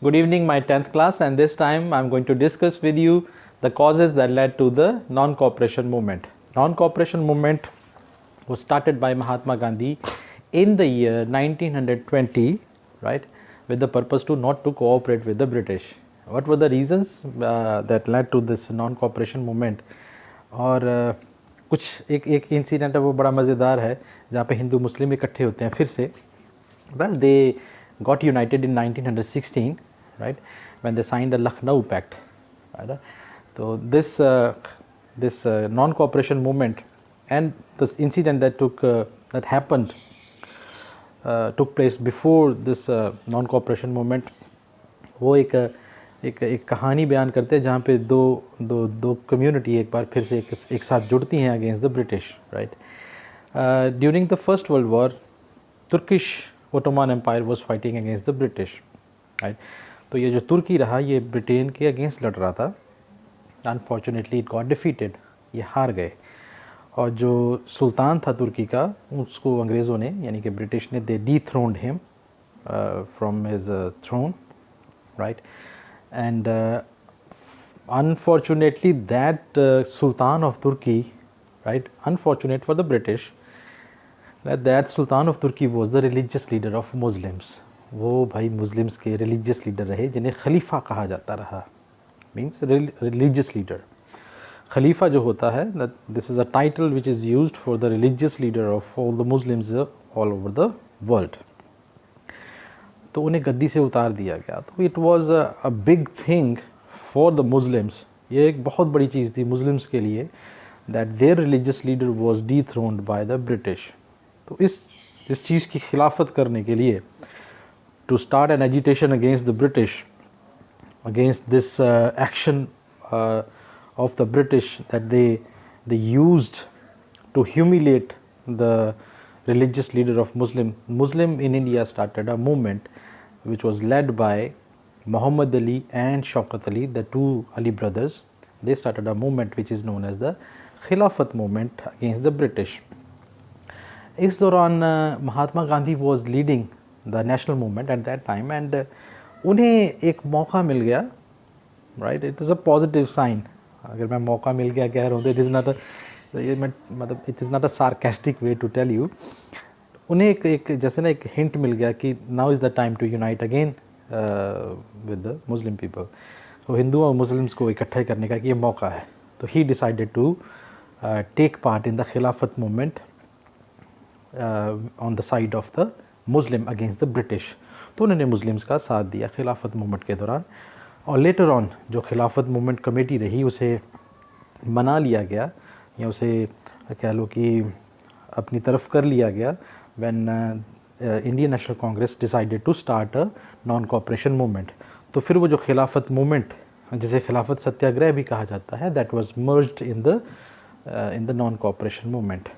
Good evening, my 10th class, and this time I'm going to discuss with you the causes that led to the non-cooperation movement. Non-cooperation movement was started by Mahatma Gandhi in the year 1920, right, with the purpose to not to cooperate with the British. What were the reasons that led to this non-cooperation movement? और कुछ एक incident है वो बड़ा मज़ेदार है जहाँ पे हिंदू मुस्लिम इकट्ठे होते हैं फिर से. Well, they got united in 1916, right, when they signed the Lucknow Pact. Right? So this non-cooperation movement and this incident that took place before this non-cooperation movement, वो एक कहानी बयान करते हैं जहाँ पे दो कम्युनिटी एक बार फिर से एक साथ जुड़ती हैं against the British. Right, during the first world war Turkish Ottoman Empire was fighting against the British. Right, तो ये जो तुर्की रहा ये ब्रिटेन के अगेंस्ट लड़ रहा था. अनफॉर्चुनेटली इट गॉट डिफीटेड, ये हार गए. और जो सुल्तान था तुर्की का उसको अंग्रेज़ों ने यानी कि ब्रिटिश ने they dethroned him from his throne. Right, and unfortunately that Sultan of Turkey, right, unfortunate for the British, that Sultan of Turkey was the religious leader of Muslims. वो भाई मुस्लिम्स के religious leader रहे जिन्हें खलीफा कहा जाता रहा. means religious leader. खलीफा जो होता है, that this is a title which is used for the religious leader of all the Muslims all over the world. तो उन्हें गद्दी से उतार दिया गया. तो it was a big thing for the Muslims. ये एक बहुत बड़ी चीज़ थी मुस्लिम्स के लिए that their religious leader was dethroned by the British. तो इस चीज़ की खिलाफत करने के लिए to start an agitation against the British, against this action of the British that they used to humiliate the religious leader of Muslim in India started a movement which was led by Muhammad Ali and Shaukat Ali, the two Ali brothers. They started a movement which is known as the Khilafat movement against the British. इस दौरान Mahatma Gandhi was leading the national movement at that time and उन्हें एक मौका मिल गया. right, it is a positive sign. अगर मैं मौका मिल गया कह रहा हूँ तो it is not a मतलब it is not a sarcastic way to tell you. उन्हें एक जैसे ना एक हिंट मिल गया कि now is the time to unite again with the Muslim people. तो हिंदू और मुस्लिम्स को इकट्ठे करने का ये मौका है. तो he decided to take part in the Khilafat movement on the side of the Muslim against the British. तो उन्होंने मुस्लिम्स का साथ दिया खिलाफत मूवमेंट के दौरान. और लेटर ऑन जो खिलाफत मूवमेंट कमेटी रही उसे मना लिया गया या उसे कह लो कि अपनी तरफ कर लिया गया when Indian National Congress decided to start a non cooperation movement. तो फिर वो जो खिलाफत मूवमेंट जिसे खिलाफत सत्याग्रह भी कहा जाता है that was merged in the non cooperation movement.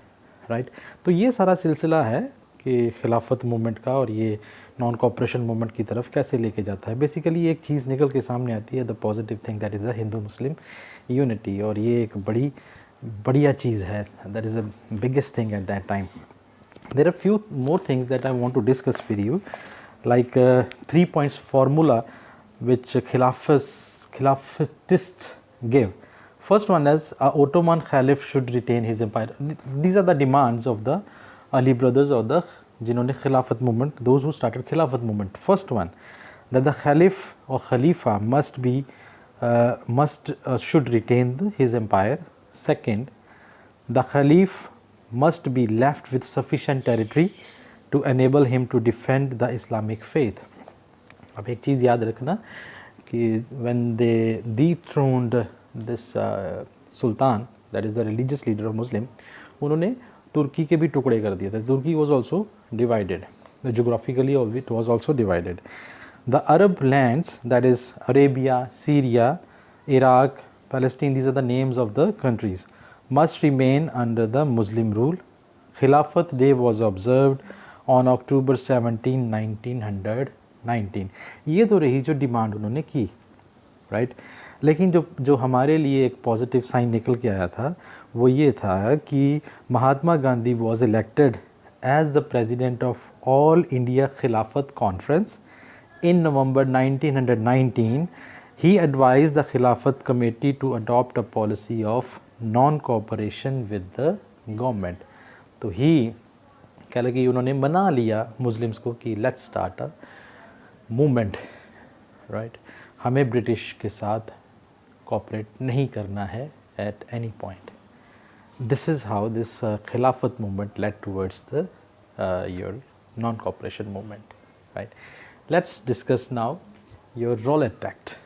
Right, तो ये सारा सिलसिला है कि खिलाफत मूवमेंट का और ये नॉन कोऑपरेशन मूवमेंट की तरफ कैसे लेके जाता है. बेसिकली एक चीज़ निकल के सामने आती है the positive thing that is the Hindu Muslim unity. और ये एक बढ़िया चीज़ है. That is the biggest thing at that time. There are few more things that I want to discuss with you like 3 points formula which Khilafatists give. First one is Ottoman Caliph should retain his empire. These are the demands of the Ali brothers or the जिन्होंने खिलाफत movement, those who started खिलाफत movement. First one, that the Caliph or Khalifa should retain his empire. Second, the Caliph must be left with sufficient territory to enable him to defend the Islamic faith. अब एक चीज़ याद रखना कि when they dethroned this Sultan, that is the religious leader of Muslim, उन्होंने तुर्की के भी टुकड़े कर दिए थे. तुर्की was also divided. Geographically it was also divided. The Arab lands, that is Arabia, Syria, Iraq, Palestine, these are the names of the countries, must remain under the Muslim rule. Khilafat Day was observed on October 17, 1919. ये तो रही जो demand उन्होंने की. Right, लेकिन जो हमारे लिए एक पॉजिटिव साइन निकल के आया था वो ये था कि Mahatma Gandhi was elected as the president of All India Khilafat Conference in November 1919, he advised the Khilafat Committee to adopt a policy of non-cooperation with the government. तो ही कह लगी उन्होंने मना लिया मुस्लिम्स को कि let's start a movement, right, हमें British के साथ कॉपरेट नहीं करना है at any point. This is how this Khilafat movement led towards the your non-cooperation movement, right? Let's discuss now your Rowlatt Act.